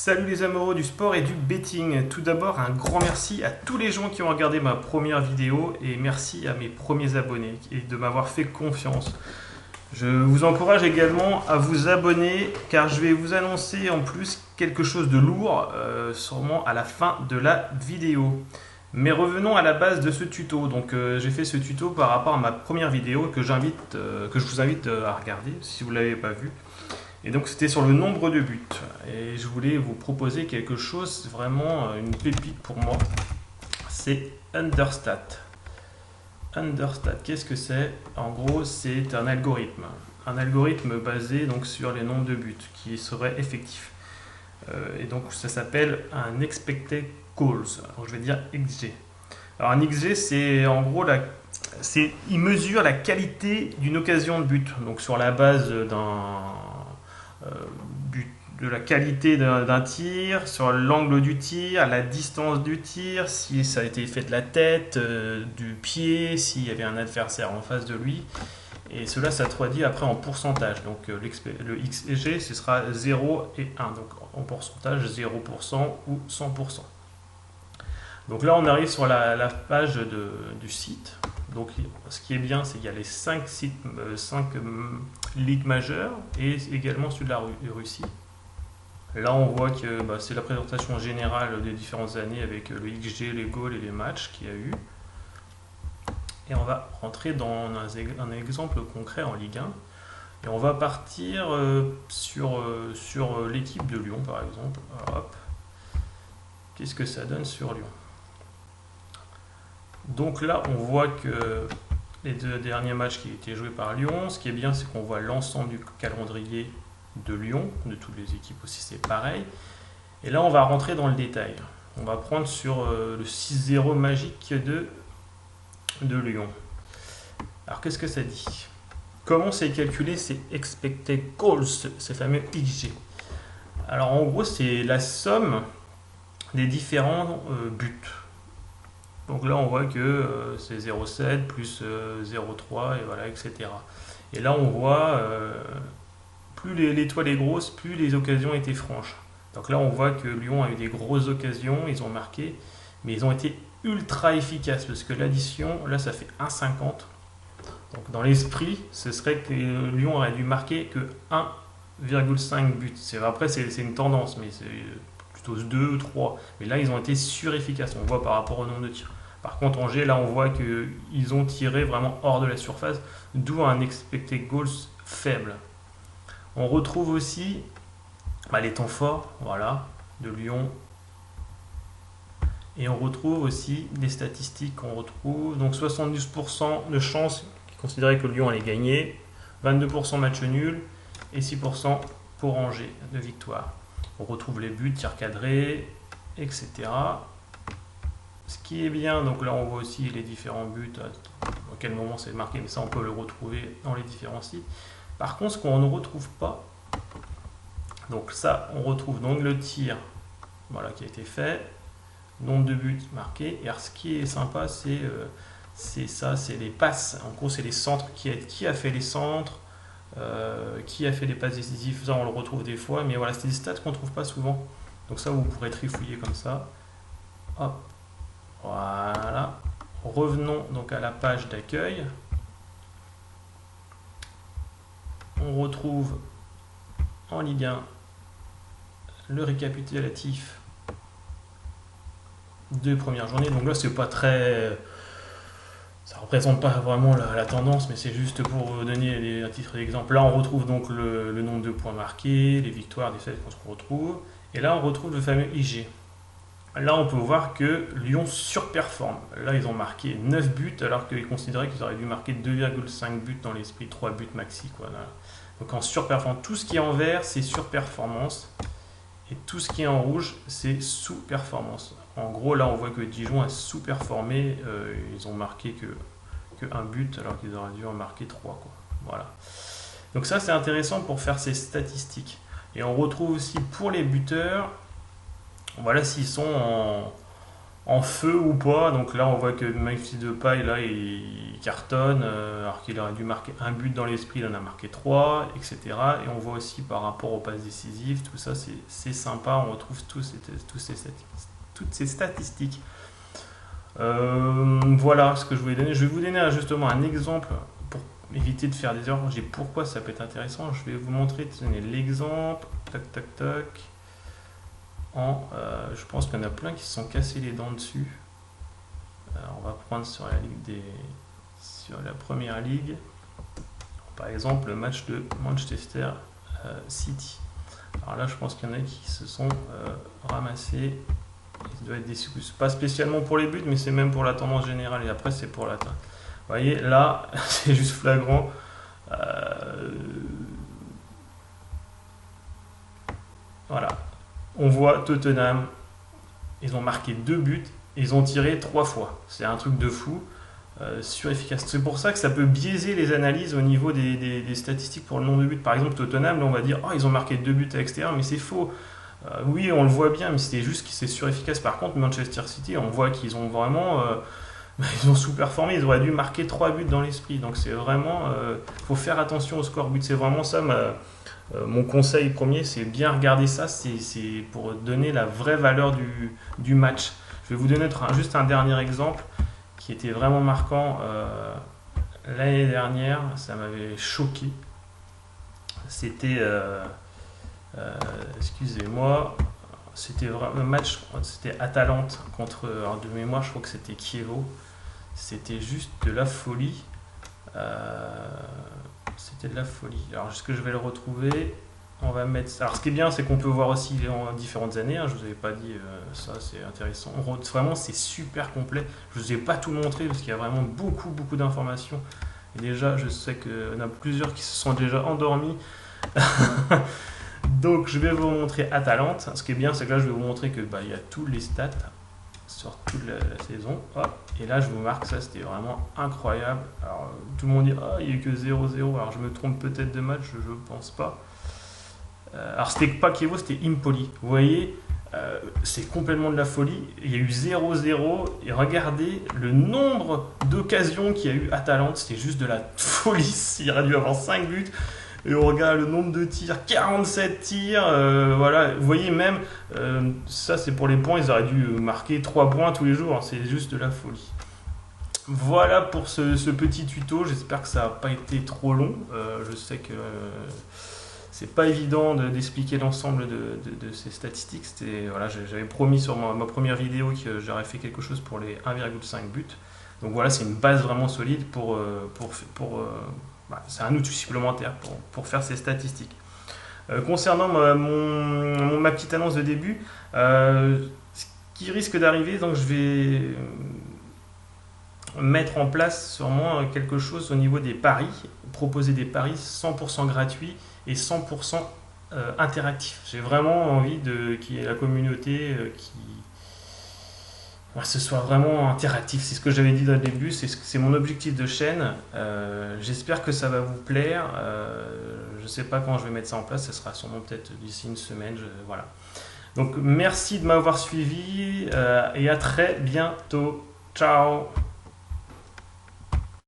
Salut les amoureux du sport et du betting. Tout d'abord, un grand merci à tous les gens qui ont regardé ma première vidéo et merci à mes premiers abonnés et de m'avoir fait confiance. Je vous encourage également à vous abonner car je vais vous annoncer en plus quelque chose de lourd, sûrement à la fin de la vidéo. Mais revenons à la base de ce tuto. Donc j'ai fait ce tuto par rapport à ma première vidéo que je vous invite à regarder si vous ne l'avez pas vue. Et donc c'était sur le nombre de buts. Et je voulais vous proposer quelque chose, vraiment une pépite pour moi. C'est Understat. Understat, qu'est-ce que c'est? En gros, c'est un algorithme. Un algorithme basé donc sur les nombres de buts qui serait effectif. Et donc ça s'appelle un Expected Goals. Donc je vais dire XG. Alors un XG, c'est en gros il mesure la qualité d'une occasion de but. Donc sur la base de la qualité d'un tir, sur l'angle du tir, la distance du tir, si ça a été fait de la tête, du pied, s'il y avait un adversaire en face de lui. Et cela, ça traduit après en pourcentage. Donc le XG, ce sera 0 et 1. Donc en pourcentage, 0% ou 100%. Donc là, on arrive sur la page du site. Donc ce qui est bien, c'est qu'il y a les 5 ligues majeures et également celui de la Russie. Là, on voit que c'est la présentation générale des différentes années avec le XG, les goals et les matchs qu'il y a eu. Et on va rentrer dans un exemple concret en Ligue 1. Et on va partir sur l'équipe de Lyon, par exemple. Hop. Qu'est-ce que ça donne sur Lyon? Donc là, on voit que les deux derniers matchs qui ont été joués par Lyon, ce qui est bien, c'est qu'on voit l'ensemble du calendrier de Lyon, de toutes les équipes aussi, c'est pareil. Et là, on va rentrer dans le détail. On va prendre sur le 6-0 magique de Lyon. Alors, qu'est-ce que ça dit? Comment c'est calculé ces expected goals, ces fameux XG? Alors, en gros, c'est la somme des différents buts. Donc là, on voit que c'est 0,7 plus 0,3 et voilà, etc. Et là, on voit plus l'étoile est grosse, plus les occasions étaient franches. Donc là, on voit que Lyon a eu des grosses occasions, ils ont marqué, mais ils ont été ultra efficaces parce que l'addition, là, ça fait 1,50. Donc dans l'esprit, ce serait que Lyon aurait dû marquer que 1,5 buts. Après, c'est une tendance, mais c'est plutôt 2 ou 3. Mais là, ils ont été surefficaces, on voit par rapport au nombre de tirs. Par contre, Angers, là, on voit qu'ils ont tiré vraiment hors de la surface, d'où un expected goals faible. On retrouve aussi les temps forts, voilà, de Lyon. Et on retrouve aussi des statistiques qu'on retrouve. Donc 72% de chances qui considéraient que Lyon allait gagner, 22% match nul et 6% pour Angers de victoire. On retrouve les buts, tirs cadrés, etc. Ce qui est bien, donc là on voit aussi les différents buts, à quel moment c'est marqué, mais ça on peut le retrouver dans les différents sites. Par contre, ce qu'on ne retrouve pas, donc ça on retrouve donc le tir, voilà, qui a été fait, nombre de buts marqués. Et alors, ce qui est sympa, c'est les passes. En gros, c'est les centres, qui a fait les centres, qui a fait des passes décisives. Ça on le retrouve des fois, mais voilà, c'est des stats qu'on ne trouve pas souvent. Donc ça, vous pourrez trifouiller comme ça. Hop. Voilà. Revenons donc à la page d'accueil. On retrouve en Ligue 1 le récapitulatif des premières journées. Donc là, c'est pas très... Ça représente pas vraiment la tendance, mais c'est juste pour vous donner un titre d'exemple. Là, on retrouve donc le nombre de points marqués, les victoires, les faits qu'on se retrouve. Et là, on retrouve le fameux IG. Là, on peut voir que Lyon surperforme. Là, ils ont marqué 9 buts, alors qu'ils considéraient qu'ils auraient dû marquer 2,5 buts dans l'esprit, 3 buts maxi, quoi. Donc en surperformance, tout ce qui est en vert, c'est surperformance. Et tout ce qui est en rouge, c'est sous-performance. En gros, là, on voit que Dijon a sous-performé. Ils ont marqué que 1 but, alors qu'ils auraient dû en marquer 3, quoi. Voilà. Donc ça, c'est intéressant pour faire ces statistiques. Et on retrouve aussi pour les buteurs, voilà, s'ils sont en feu ou pas. Donc là, on voit que Memphis Depay, là, il cartonne, alors qu'il aurait dû marquer un but dans l'esprit, il en a marqué 3, etc. Et on voit aussi par rapport aux passes décisives, tout ça, c'est sympa. On retrouve toutes ces statistiques. Voilà ce que je voulais donner. Je vais vous donner justement un exemple pour éviter de faire des erreurs. Pourquoi ça peut être intéressant. Je vais vous montrer, tenez l'exemple. Tac, tac, tac. Je pense qu'il y en a plein qui se sont cassés les dents dessus. Alors, on va prendre sur la première ligue. Par exemple, le match de Manchester City. Alors là, je pense qu'il y en a qui se sont ramassés. Il doit être déçu. Pas spécialement pour les buts, mais c'est même pour la tendance générale. Et après, c'est pour l'atteinte. Vous voyez, là, c'est juste flagrant. Voilà. On voit Tottenham. Ils ont marqué 2 buts. Ils ont tiré 3 fois. C'est un truc de fou. Surefficace. C'est pour ça que ça peut biaiser les analyses au niveau des statistiques pour le nombre de buts. Par exemple, Tottenham, là, on va dire oh, ils ont marqué 2 buts à l'extérieur, mais c'est faux. Oui, on le voit bien, mais c'était juste que c'est surefficace. Par contre, Manchester City, on voit qu'ils ont vraiment ils ont sous-performé. Ils auraient dû marquer 3 buts dans l'esprit. Donc c'est vraiment faut faire attention au score but. C'est vraiment ça mon conseil premier, c'est bien regarder ça. C'est pour donner la vraie valeur du match. Je vais vous donner juste un dernier exemple qui était vraiment marquant l'année dernière. Ça m'avait choqué. C'était excusez-moi, c'était vraiment un match, c'était Atalante contre, alors de mémoire, je crois que c'était Chievo. C'était juste de la folie. C'était de la folie. Alors, est-ce que je vais le retrouver? On va mettre. Alors, ce qui est bien, c'est qu'on peut voir aussi en différentes années. Hein, je vous avais pas dit ça, c'est intéressant. Vraiment, c'est super complet. Je vous ai pas tout montré parce qu'il y a vraiment beaucoup, beaucoup d'informations. Et déjà, je sais qu'il y en a plusieurs qui se sont déjà endormis. Donc je vais vous montrer Atalante. Ce qui est bien, c'est que là je vais vous montrer que il y a tous les stats sur toute la saison. Hop. Et là je vous marque ça, c'était vraiment incroyable. Alors tout le monde dit ah il n'y a eu que 0-0. Alors je me trompe peut-être de match, je pense pas. Alors c'était pas Chievo, c'était Empoli. Vous voyez, c'est complètement de la folie. Il y a eu 0-0 et regardez le nombre d'occasions qu'il y a eu Atalante, c'était juste de la folie. Il aurait dû avoir 5 buts. Et on regarde le nombre de tirs, 47 tirs, voilà, vous voyez même, ça c'est pour les points, ils auraient dû marquer 3 points tous les jours, hein, c'est juste de la folie. Voilà pour ce petit tuto, j'espère que ça n'a pas été trop long, je sais que c'est pas évident d'expliquer l'ensemble de ces statistiques, voilà, j'avais promis sur ma première vidéo que j'aurais fait quelque chose pour les 1,5 buts, donc voilà, c'est une base vraiment solide pour c'est un outil supplémentaire pour faire ces statistiques. Concernant ma petite annonce de début, ce qui risque d'arriver, donc je vais mettre en place sûrement quelque chose au niveau des paris, proposer des paris 100% gratuits et 100% interactifs. J'ai vraiment envie qu'il y ait la communauté ce soit vraiment interactif. C'est ce que j'avais dit dans le début, c'est mon objectif de chaîne. J'espère que ça va vous plaire. Je ne sais pas quand je vais mettre ça en place, ce sera sûrement peut-être d'ici une semaine. Voilà. Donc merci de m'avoir suivi et à très bientôt. Ciao.